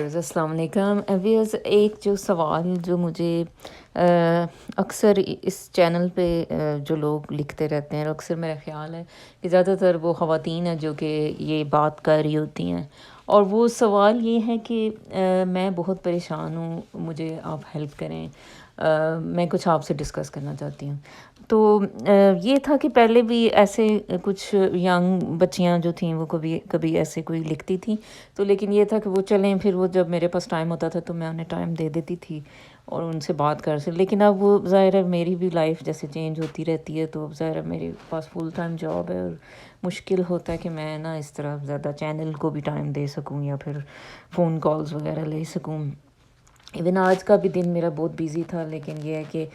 Viewers السلام علیکم viewers, ایک جو سوال جو مجھے اکثر اس چینل پہ جو لوگ لکھتے رہتے ہیں، اور اکثر میرا خیال ہے کہ زیادہ تر وہ خواتین ہیں جو کہ یہ بات کر رہی ہوتی ہیں، اور وہ سوال یہ ہے کہ میں بہت پریشان ہوں، مجھے آپ ہیلپ کریں، میں کچھ آپ سے ڈسکس کرنا چاہتی ہوں۔ تو یہ تھا کہ پہلے بھی ایسے کچھ ینگ بچیاں جو تھیں وہ کبھی ایسے کوئی لکھتی تھیں، تو لیکن یہ تھا کہ وہ چلیں، پھر وہ جب میرے پاس ٹائم ہوتا تھا تو میں انہیں ٹائم دے دیتی تھی اور ان سے بات کر سکتی، لیکن اب وہ ظاہر ہے میری بھی لائف جیسے چینج ہوتی رہتی ہے، تو اب ظاہر ہے میرے پاس فل ٹائم جاب ہے اور مشکل ہوتا ہے کہ میں نا اس طرح زیادہ چینل کو بھی ٹائم دے سکوں یا پھر فون کالز وغیرہ لے سکوں۔ ایون آج کا بھی دن میرا بہت بیزی تھا، لیکن یہ ہے کہ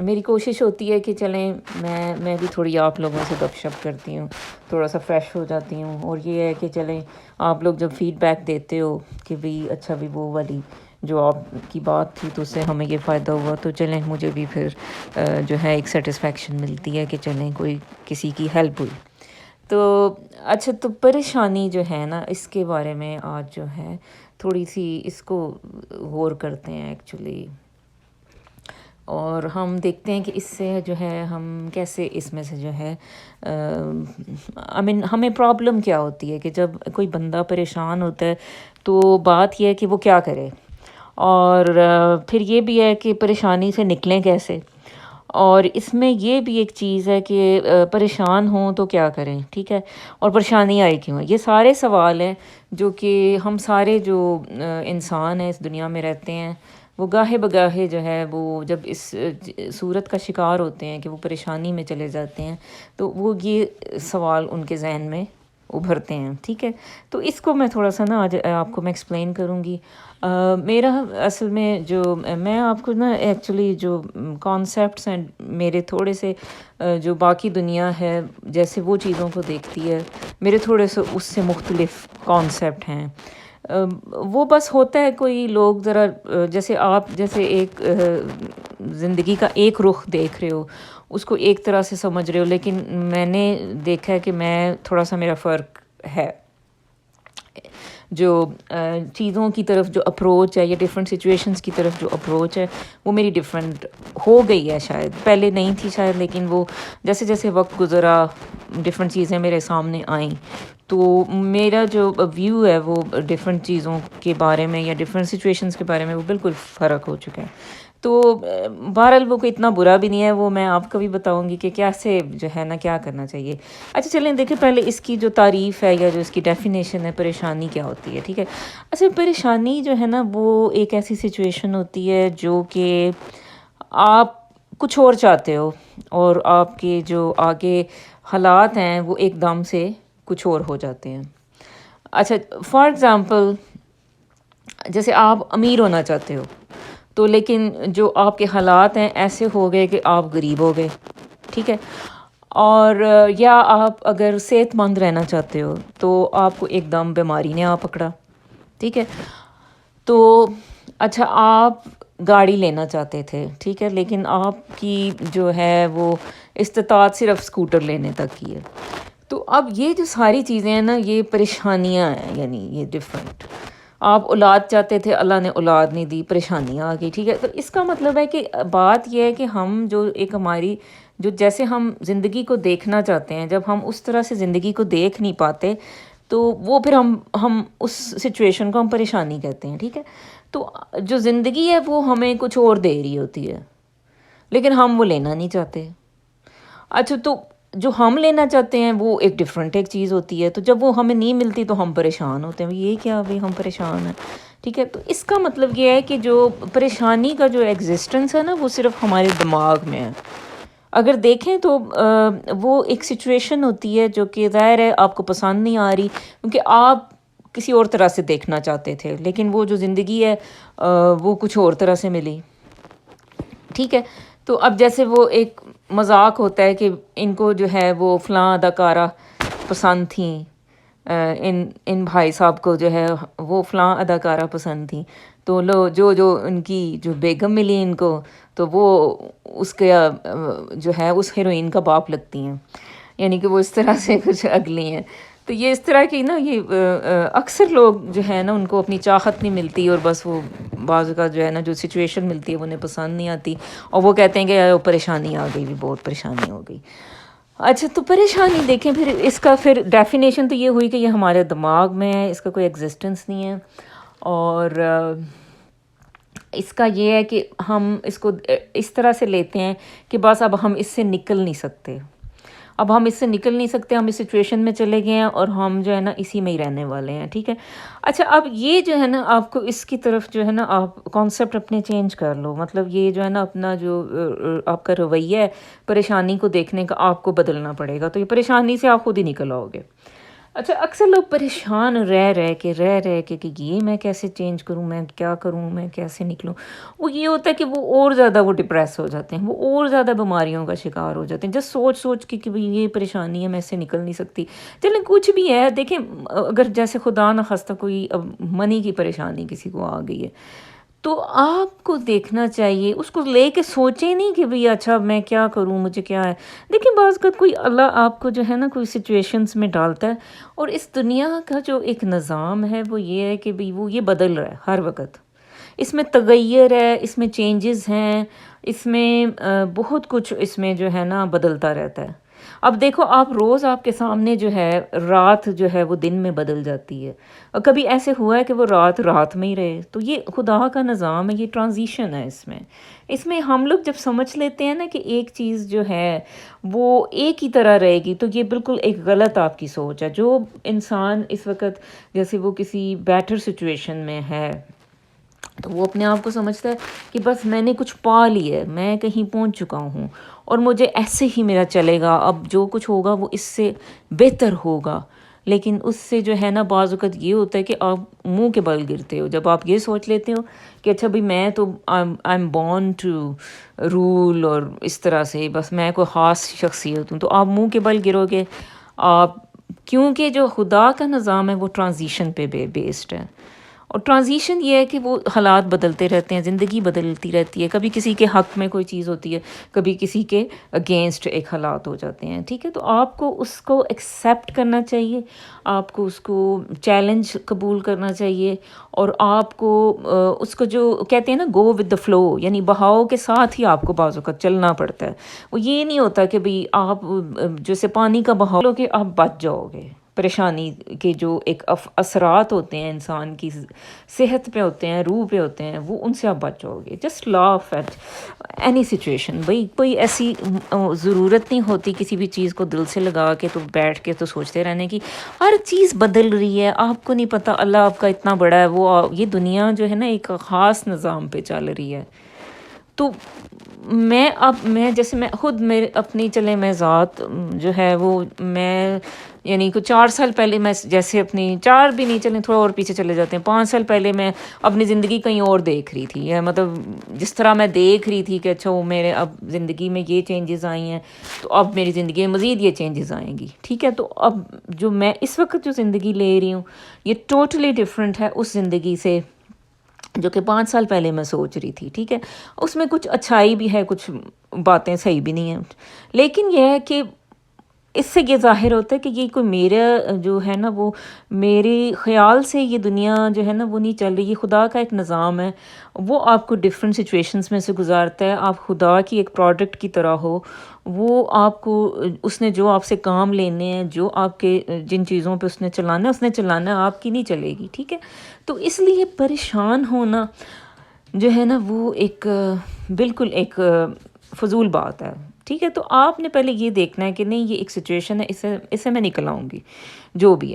میری کوشش ہوتی ہے کہ چلیں میں بھی تھوڑی آپ لوگوں سے گپ شپ کرتی ہوں، تھوڑا سا فریش ہو جاتی ہوں، اور یہ ہے کہ چلیں آپ لوگ جب فیڈ بیک دیتے ہو کہ بھی اچھا بھی وہ والی جو آپ کی بات تھی تو اس سے ہمیں یہ فائدہ ہوا، تو چلیں مجھے بھی پھر جو ہے ایک سیٹسفیکشن ملتی ہے کہ چلیں کوئی کسی کی ہیلپ ہوئی۔ تو اچھا، تو پریشانی جو ہے نا اس کے بارے میں آج جو ہے تھوڑی سی اس کو غور کرتے ہیں ایکچولی، اور ہم دیکھتے ہیں کہ اس سے جو ہے ہم کیسے اس میں سے جو ہے ہمیں پرابلم کیا ہوتی ہے کہ جب کوئی بندہ پریشان ہوتا ہے تو بات یہ ہے کہ وہ کیا کرے، اور پھر یہ بھی ہے کہ پریشانی سے نکلیں کیسے، اور اس میں یہ بھی ایک چیز ہے کہ پریشان ہوں تو کیا کریں، ٹھیک ہے، اور پریشانی آئی کیوں ہے۔ یہ سارے سوال ہیں جو کہ ہم سارے جو انسان ہیں اس دنیا میں رہتے ہیں، وہ گاہے بگاہے جو ہے وہ جب اس صورت کا شکار ہوتے ہیں کہ وہ پریشانی میں چلے جاتے ہیں، تو وہ یہ سوال ان کے ذہن میں ابھرتے ہیں، ٹھیک ہے۔ تو اس کو میں تھوڑا سا نا آج آپ کو میں ایکسپلین کروں گی۔ میرا اصل میں جو میں آپ کو نا ایکچولی جو کانسیپٹس ہیں میرے تھوڑے سے جو باقی دنیا ہے جیسے وہ چیزوں کو دیکھتی ہے، میرے تھوڑے سے اس سے مختلف کانسیپٹ ہیں۔ وہ بس ہوتا ہے کوئی لوگ ذرا جیسے آپ جیسے ایک زندگی کا ایک رخ دیکھ رہے ہو، اس کو ایک طرح سے سمجھ رہے ہو، لیکن میں نے دیکھا ہے کہ میں تھوڑا سا میرا فرق ہے، جو چیزوں کی طرف جو اپروچ ہے یا ڈفرینٹ سچویشنز کی طرف جو اپروچ ہے وہ میری ڈفرینٹ ہو گئی ہے، شاید پہلے نہیں تھی شاید، لیکن وہ جیسے جیسے وقت گزرا ڈفرینٹ چیزیں میرے سامنے آئیں، تو میرا جو ویو ہے وہ ڈفرینٹ چیزوں کے بارے میں یا ڈفرینٹ سچویشنز کے بارے میں وہ بالکل فرق ہو چکا ہے۔ تو بہرحال وہ کوئی اتنا برا بھی نہیں ہے، وہ میں آپ کو بھی بتاؤں گی کہ کیسے جو ہے نا کیا کرنا چاہیے۔ اچھا چلیں دیکھیں پہلے اس کی جو تعریف ہے یا جو اس کی ڈیفینیشن ہے پریشانی کیا ہوتی ہے، ٹھیک ہے۔ اچھا، پریشانی جو ہے نا وہ ایک ایسی سچویشن ہوتی ہے جو کہ آپ کچھ اور چاہتے ہو اور آپ کے جو آگے حالات ہیں وہ ایک دم سے کچھ اور ہو جاتے ہیں۔ اچھا، فار ایگزامپل جیسے آپ امیر ہونا چاہتے ہو، تو لیکن جو آپ کے حالات ہیں ایسے ہو گئے کہ آپ غریب ہو گئے، ٹھیک ہے، اور یا آپ اگر صحت مند رہنا چاہتے ہو تو آپ کو ایک دم بیماری نے آ پکڑا، ٹھیک ہے۔ تو اچھا، آپ گاڑی لینا چاہتے تھے، ٹھیک ہے، لیکن آپ کی جو ہے وہ استطاعت صرف اسکوٹر لینے تک کی ہے۔ تو اب یہ جو ساری چیزیں ہیں نا یہ پریشانیاں ہیں، یعنی یہ ڈفرینٹ۔ آپ اولاد چاہتے تھے، اللہ نے اولاد نہیں دی، پریشانیاں آ گئی، ٹھیک ہے۔ تو اس کا مطلب ہے کہ بات یہ ہے کہ ہم جو ایک ہماری جو جیسے ہم زندگی کو دیکھنا چاہتے ہیں، جب ہم اس طرح سے زندگی کو دیکھ نہیں پاتے تو وہ پھر ہم اس سچویشن کو ہم پریشانی کہتے ہیں، ٹھیک ہے۔ تو جو زندگی ہے وہ ہمیں کچھ اور دے رہی ہوتی ہے، لیکن ہم وہ لینا نہیں چاہتے۔ اچھا، تو جو ہم لینا چاہتے ہیں وہ ایک ڈفرینٹ ایک چیز ہوتی ہے، تو جب وہ ہمیں نہیں ملتی تو ہم پریشان ہوتے ہیں، یہ کیا بھئی ہم پریشان ہیں، ٹھیک ہے۔ تو اس کا مطلب یہ ہے کہ جو پریشانی کا جو ایگزسٹنس ہے نا وہ صرف ہمارے دماغ میں ہے۔ اگر دیکھیں تو وہ ایک سچویشن ہوتی ہے جو کہ ظاہر ہے آپ کو پسند نہیں آ رہی کیونکہ آپ کسی اور طرح سے دیکھنا چاہتے تھے، لیکن وہ جو زندگی ہے وہ کچھ اور طرح سے ملی، ٹھیک ہے۔ تو اب جیسے وہ ایک مذاق ہوتا ہے کہ ان کو جو ہے وہ فلاں اداکارہ پسند تھیں، ان بھائی صاحب کو جو ہے وہ فلاں اداکارہ پسند تھیں، تو جو ان کی جو بیگم ملی ان کو تو وہ اس کے جو ہے اس ہیروئن کا باپ لگتی ہیں، یعنی کہ وہ اس طرح سے کچھ اگلی ہیں۔ تو یہ اس طرح کی نا یہ اکثر لوگ جو ہے نا ان کو اپنی چاہت نہیں ملتی، اور بس وہ بعض کا جو ہے نا جو سچویشن ملتی ہے وہ انہیں پسند نہیں آتی، اور وہ کہتے ہیں کہ پریشانی آ گئی بھی، بہت پریشانی ہو گئی۔ اچھا، تو پریشانی دیکھیں پھر اس کا پھر ڈیفینیشن تو یہ ہوئی کہ یہ ہمارے دماغ میں ہے، اس کا کوئی ایگزسٹنس نہیں ہے، اور اس کا یہ ہے کہ ہم اس کو اس طرح سے لیتے ہیں کہ بس اب ہم اس سے نکل نہیں سکتے، اب ہم اس سے نکل نہیں سکتے، ہم اس سچویشن میں چلے گئے ہیں اور ہم جو ہے نا اسی میں ہی رہنے والے ہیں، ٹھیک ہے۔ اچھا، اب یہ جو ہے نا آپ کو اس کی طرف جو ہے نا آپ کانسیپٹ اپنے چینج کر لو، مطلب یہ جو ہے نا اپنا جو آپ کا رویہ ہے پریشانی کو دیکھنے کا آپ کو بدلنا پڑے گا، تو یہ پریشانی سے آپ خود ہی نکل آؤ گے۔ اچھا، اکثر لوگ پریشان رہ کے کہ یہ میں کیسے چینج کروں، میں کیا کروں، میں کیسے نکلوں، وہ یہ ہوتا ہے کہ وہ اور زیادہ وہ ڈپریس ہو جاتے ہیں، وہ اور زیادہ بیماریوں کا شکار ہو جاتے ہیں، جس سوچ کے کہ بھئی یہ پریشانی ہے، میں اس سے نکل نہیں سکتی۔ چلیں کچھ بھی ہے، دیکھیں اگر جیسے خدا نخواستہ کوئی منی کی پریشانی کسی کو آ گئی ہے، تو آپ کو دیکھنا چاہیے، اس کو لے کے سوچیں نہیں کہ بھئی اچھا میں کیا کروں، مجھے کیا ہے۔ دیکھیں بعض کا کوئی اللہ آپ کو جو ہے نا کوئی سچویشنز میں ڈالتا ہے، اور اس دنیا کا جو ایک نظام ہے وہ یہ ہے کہ بھئی وہ یہ بدل رہا ہے ہر وقت، اس میں تغیر ہے، اس میں چینجز ہیں، اس میں بہت کچھ اس میں جو ہے نا بدلتا رہتا ہے۔ اب دیکھو آپ روز آپ کے سامنے جو ہے رات جو ہے وہ دن میں بدل جاتی ہے، اور کبھی ایسے ہوا ہے کہ وہ رات میں ہی رہے، تو یہ خدا کا نظام ہے، یہ ٹرانزیشن ہے۔ اس میں ہم لوگ جب سمجھ لیتے ہیں نا کہ ایک چیز جو ہے وہ ایک ہی طرح رہے گی، تو یہ بالکل ایک غلط آپ کی سوچ ہے۔ جو انسان اس وقت جیسے وہ کسی بیٹر سچویشن میں ہے، تو وہ اپنے آپ کو سمجھتا ہے کہ بس میں نے کچھ پا لی ہے، میں کہیں پہنچ چکا ہوں، اور مجھے ایسے ہی میرا چلے گا، اب جو کچھ ہوگا وہ اس سے بہتر ہوگا۔ لیکن اس سے جو ہے نا بعض اوقات یہ ہوتا ہے کہ آپ منہ کے بل گرتے ہو جب آپ یہ سوچ لیتے ہو کہ اچھا بھئی میں تو I am born to rule, اور اس طرح سے بس میں کوئی خاص شخصیت ہوں، تو آپ منہ کے بل گرو گے آپ، کیونکہ جو خدا کا نظام ہے وہ ٹرانزیشن پہ بیسڈ ہے، اور ٹرانزیشن یہ ہے کہ وہ حالات بدلتے رہتے ہیں، زندگی بدلتی رہتی ہے، کبھی کسی کے حق میں کوئی چیز ہوتی ہے، کبھی کسی کے اگینسٹ ایک حالات ہو جاتے ہیں، ٹھیک ہے۔ تو آپ کو اس کو ایکسیپٹ کرنا چاہیے، آپ کو اس کو چیلنج قبول کرنا چاہیے، اور آپ کو اس کو جو کہتے ہیں نا گو ود دا فلو، یعنی بہاؤ کے ساتھ ہی آپ کو بعض اوقات چلنا پڑتا ہے۔ وہ یہ نہیں ہوتا کہ بھئی آپ جیسے پانی کا بہاؤ لو کہ آپ بچ جاؤ گے، پریشانی کے جو ایک اثرات ہوتے ہیں انسان کی صحت پہ ہوتے ہیں، روح پہ ہوتے ہیں، وہ ان سے آپ بچ جاؤ گے۔ Just laugh at any situation, بھئی کوئی ایسی ضرورت نہیں ہوتی کسی بھی چیز کو دل سے لگا کے تو بیٹھ کے تو سوچتے رہنے کی، ہر چیز بدل رہی ہے، آپ کو نہیں پتہ اللہ آپ کا اتنا بڑا ہے، وہ یہ دنیا جو ہے نا ایک خاص نظام پہ چل رہی ہے۔ تو میں جیسے میں خود میرے اپنی چلے میں ذات جو ہے وہ میں یعنی کچھ 4 سال پہلے میں جیسے اپنی 4 بھی نہیں، چلیں تھوڑا اور پیچھے چلے جاتے ہیں، 5 سال پہلے میں اپنی زندگی کہیں اور دیکھ رہی تھی، مطلب جس طرح میں دیکھ رہی تھی کہ اچھا وہ میرے اب زندگی میں یہ چینجز آئی ہیں، تو اب میری زندگی میں مزید یہ چینجز آئیں گی، ٹھیک ہے۔ تو اب جو میں اس وقت جو زندگی لے رہی ہوں یہ ٹوٹلی ڈفرینٹ ہے اس زندگی سے جو کہ 5 سال پہلے میں سوچ رہی تھی، ٹھیک ہے۔ اس میں کچھ اچھائی بھی ہے، کچھ باتیں صحیح بھی نہیں ہیں، لیکن یہ ہے کہ اس سے یہ ظاہر ہوتا ہے کہ یہ کوئی میرا جو ہے نا وہ میرے خیال سے یہ دنیا جو ہے نا وہ نہیں چل رہی، یہ خدا کا ایک نظام ہے، وہ آپ کو ڈفرینٹ سچویشنز میں سے گزارتا ہے، آپ خدا کی ایک پروڈکٹ کی طرح ہو، وہ آپ کو اس نے جو آپ سے کام لینے ہیں، جو آپ کے جن چیزوں پہ اس نے چلانا ہے، آپ کی نہیں چلے گی، ٹھیک ہے۔ تو اس لیے پریشان ہونا جو ہے نا وہ ایک بالکل ایک فضول بات ہے، ٹھیک ہے۔ تو آپ نے پہلے یہ دیکھنا ہے کہ نہیں یہ ایک سچویشن ہے، اسے میں نکل آؤں گی، جو بھی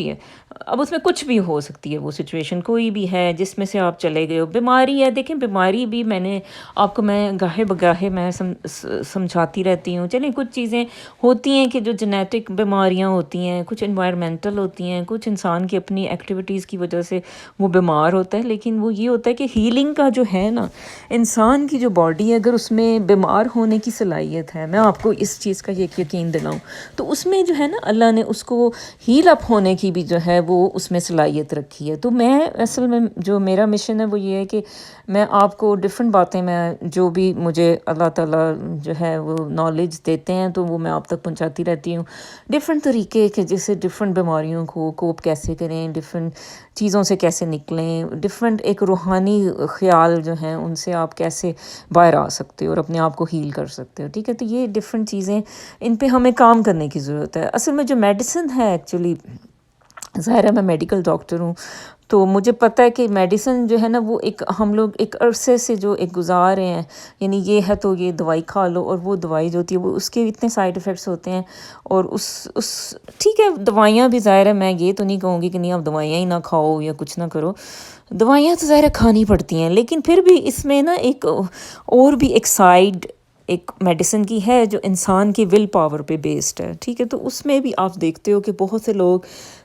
ہے اب اس میں کچھ بھی ہو سکتی ہے، وہ سچویشن کوئی بھی ہے جس میں سے آپ چلے گئے ہو، بیماری ہے، دیکھیں بیماری بھی میں نے آپ کو میں گاہے بگاہے میں سمجھاتی رہتی ہوں، چلیں کچھ چیزیں ہوتی ہیں کہ جو جینیٹک بیماریاں ہوتی ہیں، کچھ انوائرمنٹل ہوتی ہیں، کچھ انسان کی اپنی ایکٹیویٹیز کی وجہ سے وہ بیمار ہوتا ہے، لیکن وہ یہ ہوتا ہے کہ ہیلنگ کا جو ہے نا انسان کی جو باڈی ہے اگر اس میں بیمار ہونے کی صلاحیت ہے، میں آپ کو اس چیز کا یہ یقین دلاؤں تو اس میں جو ہے نا اللہ نے اس کو ہیل اپ ہونے کی بھی جو ہے وہ اس میں صلاحیت رکھی ہے. تو میں اصل میں جو میرا مشن ہے وہ یہ ہے کہ میں آپ کو ڈفرینٹ باتیں، میں جو بھی مجھے اللہ تعالیٰ جو ہے وہ نالج دیتے ہیں تو وہ میں آپ تک پہنچاتی رہتی ہوں. ڈفرینٹ طریقے کہ جیسے ڈفرینٹ بیماریوں کو کوپ کیسے کریں، ڈفرینٹ چیزوں سے کیسے نکلیں، ڈفرینٹ ایک روحانی خیال جو ہیں ان سے آپ کیسے باہر آ سکتے ہو اور اپنے آپ کو ہیل کر سکتے ہو. ٹھیک ہے، تو یہ ڈفرینٹ چیزیں، ان پہ ہمیں کام کرنے کی ضرورت ہے. اصل میں جو میڈیسن ہے ایکچولی، ظاہر ہے میں میڈیکل ڈاکٹر ہوں تو مجھے پتہ ہے کہ میڈیسن جو ہے نا وہ ایک ہم لوگ ایک عرصے سے جو ایک گزار رہے ہیں، یعنی یہ ہے تو یہ دوائی کھا لو، اور وہ دوائی جو ہوتی ہے وہ اس کے اتنے سائیڈ ایفیکٹس ہوتے ہیں. اور اس ٹھیک ہے دوائیاں بھی ظاہر ہے، میں یہ تو نہیں کہوں گی کہ نہیں آپ دوائیاں ہی نہ کھاؤ یا کچھ نہ کرو، دوائیاں تو ظاہر ہے کھانی پڑتی ہیں، لیکن پھر بھی اس میں نا ایک اور بھی ایک سائیڈ ایک میڈیسن کی ہے جو انسان کی ول پاور پہ بیسڈ ہے. ٹھیک ہے، تو اس میں بھی آپ دیکھتے ہو کہ بہت سے لوگ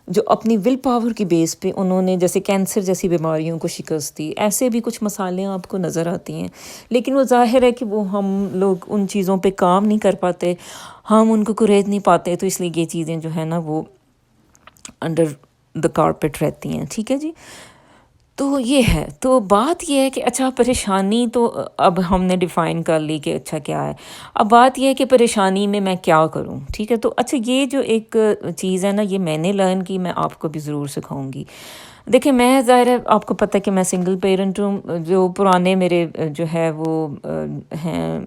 جو اپنی ول پاور کی بیس پہ انہوں نے جیسے کینسر جیسی بیماریوں کو شکست دی، ایسے بھی کچھ مسالیں آپ کو نظر آتی ہیں. لیکن وہ ظاہر ہے کہ وہ ہم لوگ ان چیزوں پہ کام نہیں کر پاتے، ہم ان کو کریز نہیں پاتے، تو اس لیے یہ چیزیں جو ہے نا وہ انڈر دا کارپیٹ رہتی ہیں. ٹھیک ہے جی، تو یہ ہے. تو بات یہ ہے کہ اچھا پریشانی تو اب ہم نے ڈیفائن کر لی کہ اچھا کیا ہے. اب بات یہ ہے کہ پریشانی میں کیا کروں. ٹھیک ہے، تو اچھا یہ جو ایک چیز ہے نا یہ میں نے لرن کی، میں آپ کو بھی ضرور سکھاؤں گی. دیکھیں میں ظاہر ہے آپ کو پتہ ہے کہ میں سنگل پیرنٹ ہوں. جو پرانے میرے جو ہے وہ ہیں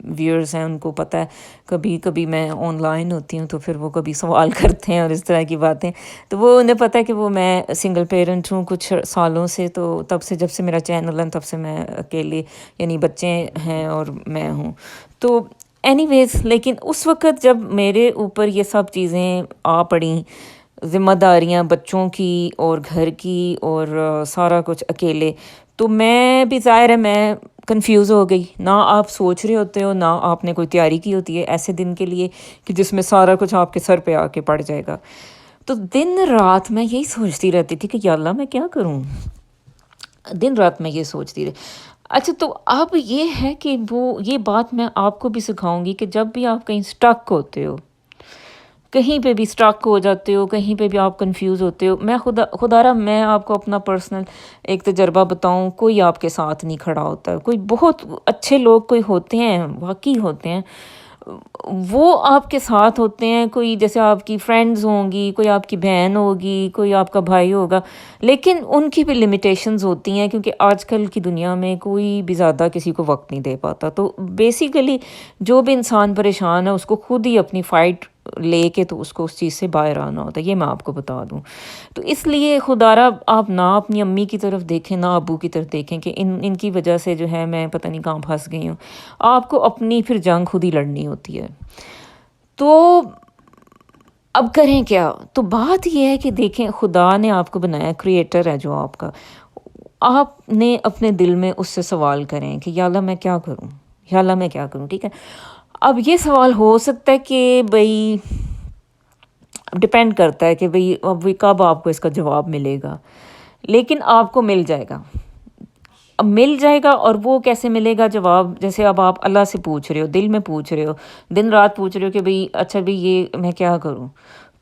ویورز ہیں ان کو پتہ ہے کبھی کبھی میں آن لائن ہوتی ہوں تو پھر وہ کبھی سوال کرتے ہیں اور اس طرح کی باتیں، تو وہ انہیں پتہ ہے کہ وہ میں سنگل پیرنٹ ہوں کچھ سالوں سے. تو تب سے جب سے میرا چینل ہے تب سے میں اکیلے، یعنی بچے ہیں اور میں ہوں. تو اینی ویز، لیکن اس وقت جب میرے اوپر یہ سب چیزیں آ پڑیں، ذمہ داریاں بچوں کی اور گھر کی اور سارا کچھ اکیلے، تو میں بھی ظاہر ہے میں کنفیوز ہو گئی. نہ آپ سوچ رہے ہوتے ہو، نہ آپ نے کوئی تیاری کی ہوتی ہے ایسے دن کے لیے کہ جس میں سارا کچھ آپ کے سر پہ آ کے پڑ جائے گا. تو دن رات میں یہی سوچتی رہتی تھی کہ یا اللہ میں کیا کروں، دن رات میں یہ سوچتی رہی. اچھا تو اب یہ ہے کہ وہ یہ بات میں آپ کو بھی سکھاؤں گی کہ جب بھی آپ کہیں سٹک ہوتے ہو، کہیں پہ بھی سٹک ہو جاتے ہو، کہیں پہ بھی آپ کنفیوز ہوتے ہو، میں خدا را میں آپ کو اپنا پرسنل ایک تجربہ بتاؤں، کوئی آپ کے ساتھ نہیں کھڑا ہوتا. کوئی بہت اچھے لوگ کوئی ہوتے ہیں، واقعی ہوتے ہیں، وہ آپ کے ساتھ ہوتے ہیں. کوئی جیسے آپ کی فرینڈز ہوں گی، کوئی آپ کی بہن ہوگی، کوئی آپ کا بھائی ہوگا، لیکن ان کی بھی لمیٹیشنز ہوتی ہیں کیونکہ آج کل کی دنیا میں کوئی بھی زیادہ کسی کو وقت نہیں دے پاتا. تو بیسیکلی جو بھی انسان پریشان ہے اس کو خود ہی اپنی فائٹ لے کے تو اس کو اس چیز سے باہر آنا ہوتا ہے، یہ میں آپ کو بتا دوں. تو اس لیے خدا را آپ نہ اپنی امی کی طرف دیکھیں نہ ابو کی طرف دیکھیں کہ ان کی وجہ سے جو ہے میں پتہ نہیں کہاں پھنس گئی ہوں. آپ کو اپنی پھر جنگ خود ہی لڑنی ہوتی ہے. تو اب کریں کیا؟ تو بات یہ ہے کہ دیکھیں خدا نے آپ کو بنایا، کریٹر ہے جو آپ کا، آپ نے اپنے دل میں اس سے سوال کریں کہ یا اللہ میں کیا کروں، یا اللہ میں کیا کروں. ٹھیک ہے، اب یہ سوال ہو سکتا ہے کہ بھئی ڈپینڈ کرتا ہے کہ بھئی اب کب آپ کو اس کا جواب ملے گا، لیکن آپ کو مل جائے گا. اب مل جائے گا، اور وہ کیسے ملے گا جواب؟ جیسے اب آپ اللہ سے پوچھ رہے ہو، دل میں پوچھ رہے ہو، دن رات پوچھ رہے ہو کہ بھئی اچھا بھئی یہ میں کیا کروں،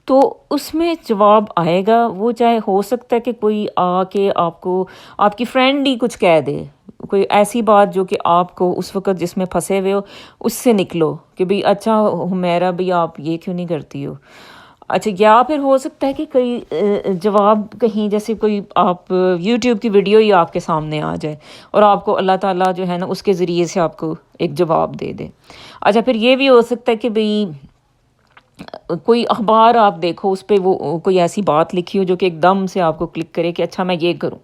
تو اس میں جواب آئے گا. وہ چاہے ہو سکتا ہے کہ کوئی آ کے آپ کو آپ کی فرینڈ ہی کچھ کہہ دے، کوئی ایسی بات جو کہ آپ کو اس وقت جس میں پھنسے ہوئے ہو اس سے نکلو کہ بھئی اچھا حمیرہ بھئی آپ یہ کیوں نہیں کرتی ہو. اچھا، یا پھر ہو سکتا ہے کہ کوئی جواب کہیں جیسے کوئی آپ یوٹیوب کی ویڈیو ہی آپ کے سامنے آ جائے اور آپ کو اللہ تعالیٰ جو ہے نا اس کے ذریعے سے آپ کو ایک جواب دے دے. اچھا پھر یہ بھی ہو سکتا ہے کہ بھئی کوئی اخبار آپ دیکھو، اس پہ وہ کوئی ایسی بات لکھی ہو جو کہ ایک دم سے آپ کو کلک کرے کہ اچھا میں یہ کروں.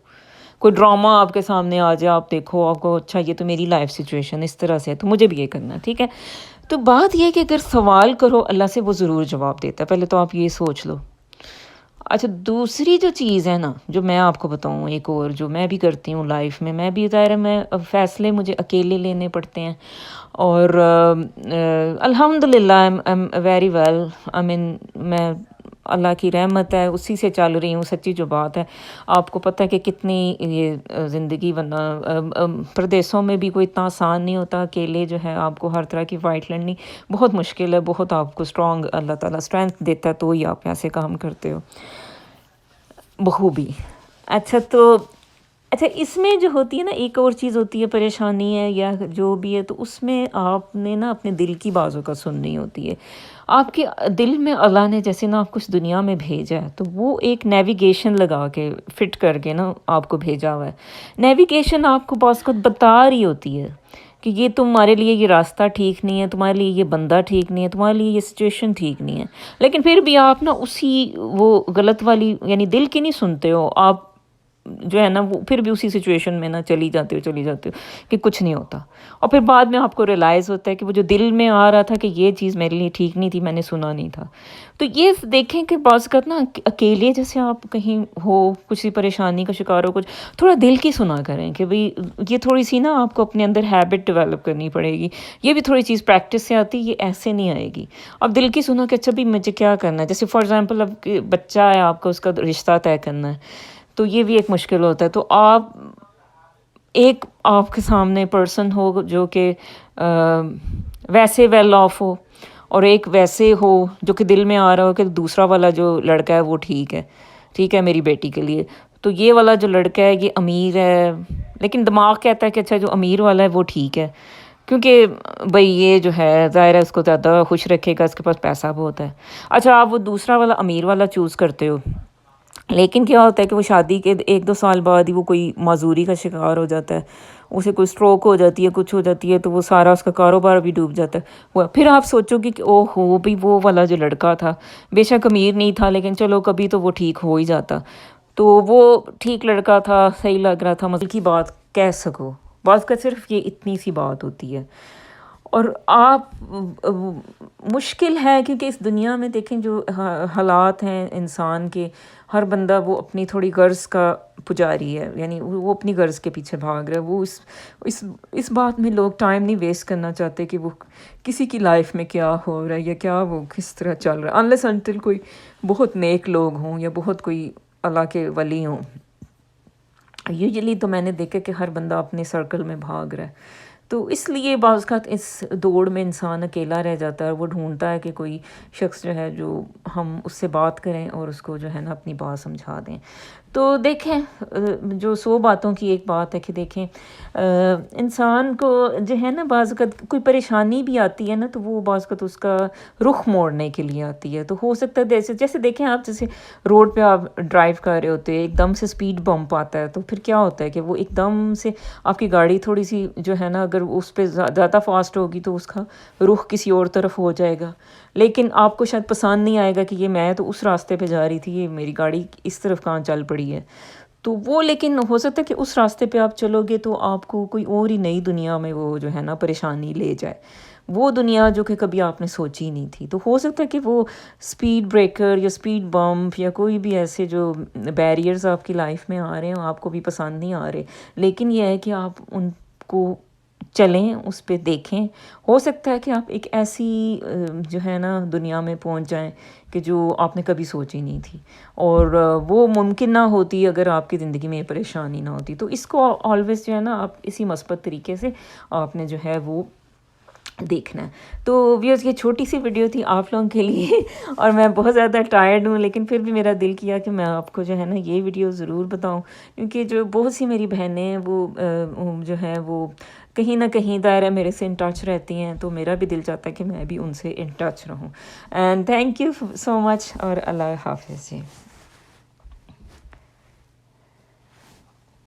کوئی ڈرامہ آپ کے سامنے آ جائے، آپ دیکھو، آپ کو اچھا یہ تو میری لائف سچویشن اس طرح سے ہے تو مجھے بھی یہ کرنا ہے. ٹھیک ہے، تو بات یہ ہے کہ اگر سوال کرو اللہ سے وہ ضرور جواب دیتا ہے. پہلے تو آپ یہ سوچ لو. اچھا دوسری جو چیز ہے نا جو میں آپ کو بتاؤں، ایک اور جو میں بھی کرتی ہوں لائف میں بھی ظاہر ہے میں فیصلے مجھے اکیلے لینے پڑتے ہیں، اور الحمد للہ آئی ایم ویری ویل. آئی مین میں اللہ کی رحمت ہے اسی سے چل رہی ہوں. سچی جو بات ہے، آپ کو پتہ ہے کہ کتنی یہ زندگی ورنہ پردیسوں میں بھی کوئی اتنا آسان نہیں ہوتا. اکیلے جو ہے آپ کو ہر طرح کی فائٹ لڑنی بہت مشکل ہے. بہت آپ کو اسٹرانگ اللہ تعالیٰ اسٹرینتھ دیتا ہے تو ہی آپ ایسے کام کرتے ہو. بخوبی. اچھا تو اچھا اس میں جو ہوتی ہے نا ایک اور چیز ہوتی ہے پریشانی ہے یا جو بھی ہے، تو اس میں آپ نے نا اپنے دل کی بازوں کا سننی ہوتی ہے. آپ کے دل میں اللہ نے جیسے نا آپ کو اس دنیا میں بھیجا ہے، تو وہ ایک نیویگیشن لگا کے فٹ کر کے نا آپ کو بھیجا ہوا ہے. نیویگیشن آپ کو بعض کو بتا رہی ہوتی ہے کہ یہ تمہارے لیے یہ راستہ ٹھیک نہیں ہے، تمہارے لیے یہ بندہ ٹھیک نہیں ہے، تمہارے لیے یہ سچویشن ٹھیک نہیں ہے، لیکن پھر بھی آپ نا اسی وہ غلط والی یعنی دل کی نہیں سنتے ہو آپ، جو ہے نا وہ پھر بھی اسی سچویشن میں نا چلی جاتے ہو کہ کچھ نہیں ہوتا. اور پھر بعد میں آپ کو ریلائز ہوتا ہے کہ وہ جو دل میں آ رہا تھا کہ یہ چیز میرے لیے ٹھیک نہیں تھی، میں نے سنا نہیں تھا. تو یہ دیکھیں کہ بعض اوقات نا اکیلے جیسے آپ کہیں ہو، کسی پریشانی کا شکار ہو، کچھ تھوڑا دل کی سنا کریں کہ بھئی یہ تھوڑی سی نا آپ کو اپنے اندر ہیبٹ ڈیولپ کرنی پڑے گی. یہ بھی تھوڑی چیز پریکٹس سے آتی، یہ ایسے نہیں آئے گی. اب دل کی سنا کہ اچھا بھی مجھے کیا کرنا ہے، جیسے فار ایگزامپل اب بچہ ہے آپ کا، اس کا رشتہ طے کرنا ہے، تو یہ بھی ایک مشکل ہوتا ہے. تو آپ ایک آپ کے سامنے پرسن ہو جو کہ ویسے ویل آف ہو، اور ایک ویسے ہو جو کہ دل میں آ رہا ہو کہ دوسرا والا جو لڑکا ہے وہ ٹھیک ہے میری بیٹی کے لیے. تو یہ والا جو لڑکا ہے یہ امیر ہے، لیکن دماغ کہتا ہے کہ اچھا جو امیر والا ہے وہ ٹھیک ہے، کیونکہ بھئی یہ جو ہے ظاہر ہے اس کو زیادہ خوش رکھے گا، اس کے پاس پیسہ بہت ہے. اچھا آپ وہ دوسرا والا امیر والا چوز کرتے ہو، لیکن کیا ہوتا ہے کہ وہ شادی کے 1-2 سال بعد ہی وہ کوئی معذوری کا شکار ہو جاتا ہے، اسے کوئی سٹروک ہو جاتی ہے، کچھ ہو جاتی ہے، تو وہ سارا اس کا کاروبار بھی ڈوب جاتا ہے. پھر آپ سوچو گے کہ او ہو بھی وہ والا جو لڑکا تھا بے شک امیر نہیں تھا، لیکن چلو کبھی تو وہ ٹھیک ہو ہی جاتا. تو وہ ٹھیک لڑکا تھا، صحیح لگ رہا تھا، مزے کی بات کہہ سکو. بات کا صرف یہ اتنی سی بات ہوتی ہے. اور آپ مشکل ہے کیونکہ اس دنیا میں دیکھیں جو حالات ہیں انسان کے، ہر بندہ وہ اپنی تھوڑی غرض کا پجاری ہے، یعنی وہ اپنی غرض کے پیچھے بھاگ رہا ہے. وہ اس بات میں لوگ ٹائم نہیں ویسٹ کرنا چاہتے کہ وہ کسی کی لائف میں کیا ہو رہا ہے یا کیا وہ کس طرح چل رہا ہے، انلیس انٹل کوئی بہت نیک لوگ ہوں یا بہت کوئی اللہ کے ولی ہوں. یوزلی تو میں نے دیکھا کہ ہر بندہ اپنے سرکل میں بھاگ رہا ہے. تو اس لیے بعض اوقات اس دوڑ میں انسان اکیلا رہ جاتا ہے، اور وہ ڈھونڈتا ہے کہ کوئی شخص جو ہے جو ہم اس سے بات کریں اور اس کو جو ہے نا اپنی بات سمجھا دیں. تو دیکھیں جو 100 باتوں کی ایک بات ہے کہ دیکھیں انسان کو جو ہے نا بعض اوقات کوئی پریشانی بھی آتی ہے نا، تو وہ بعض اوقات اس کا رخ موڑنے کے لیے آتی ہے. تو ہو سکتا ہے جیسے دیکھیں آپ جیسے روڈ پہ آپ ڈرائیو کر رہے ہوتے، ایک دم سے اسپیڈ بمپ آتا ہے، تو پھر کیا ہوتا ہے کہ وہ ایک دم سے آپ کی گاڑی تھوڑی سی جو ہے نا اگر اس پہ زیادہ فاسٹ ہوگی تو اس کا رخ کسی اور طرف ہو جائے گا. لیکن آپ کو شاید پسند نہیں آئے گا کہ یہ میں تو اس راستے پہ جا رہی تھی، یہ میری گاڑی اس طرف کہاں چل پڑی ہے. تو وہ لیکن ہو سکتا ہے کہ اس راستے پہ آپ چلو گے تو آپ کو کوئی اور ہی نئی دنیا میں وہ جو ہے نا پریشانی لے جائے، وہ دنیا جو کہ کبھی آپ نے سوچی نہیں تھی. تو ہو سکتا ہے کہ وہ سپیڈ بریکر یا سپیڈ بمپ یا کوئی بھی ایسے جو بیریئرز آپ کی لائف میں آ رہے ہیں آپ کو بھی پسند نہیں آ رہے، لیکن یہ ہے کہ آپ ان کو چلیں، اس پہ دیکھیں. ہو سکتا ہے کہ آپ ایک ایسی جو ہے نا دنیا میں پہنچ جائیں کہ جو آپ نے کبھی سوچی نہیں تھی، اور وہ ممکن نہ ہوتی اگر آپ کی زندگی میں یہ پریشانی نہ ہوتی. تو اس کو آلویز جو ہے نا آپ اسی مثبت طریقے سے آپ نے جو ہے وہ دیکھنا ہے. تو ویورز یہ چھوٹی سی ویڈیو تھی آپ لوگوں کے لیے، اور میں بہت زیادہ ٹائرڈ ہوں، لیکن پھر بھی میرا دل کیا کہ میں آپ کو جو ہے نا یہ ویڈیو ضرور بتاؤں، کیونکہ جو بہت سی میری بہنیں ہیں وہ جو ہے وہ کہیں نہ کہیں دائرہ میرے سے ان ٹچ رہتی ہیں، تو میرا بھی دل چاہتا ہے کہ میں بھی ان سے ان ٹچ رہوں. اینڈ تھینک یو سو مچ، اور اللہ حافظ جی.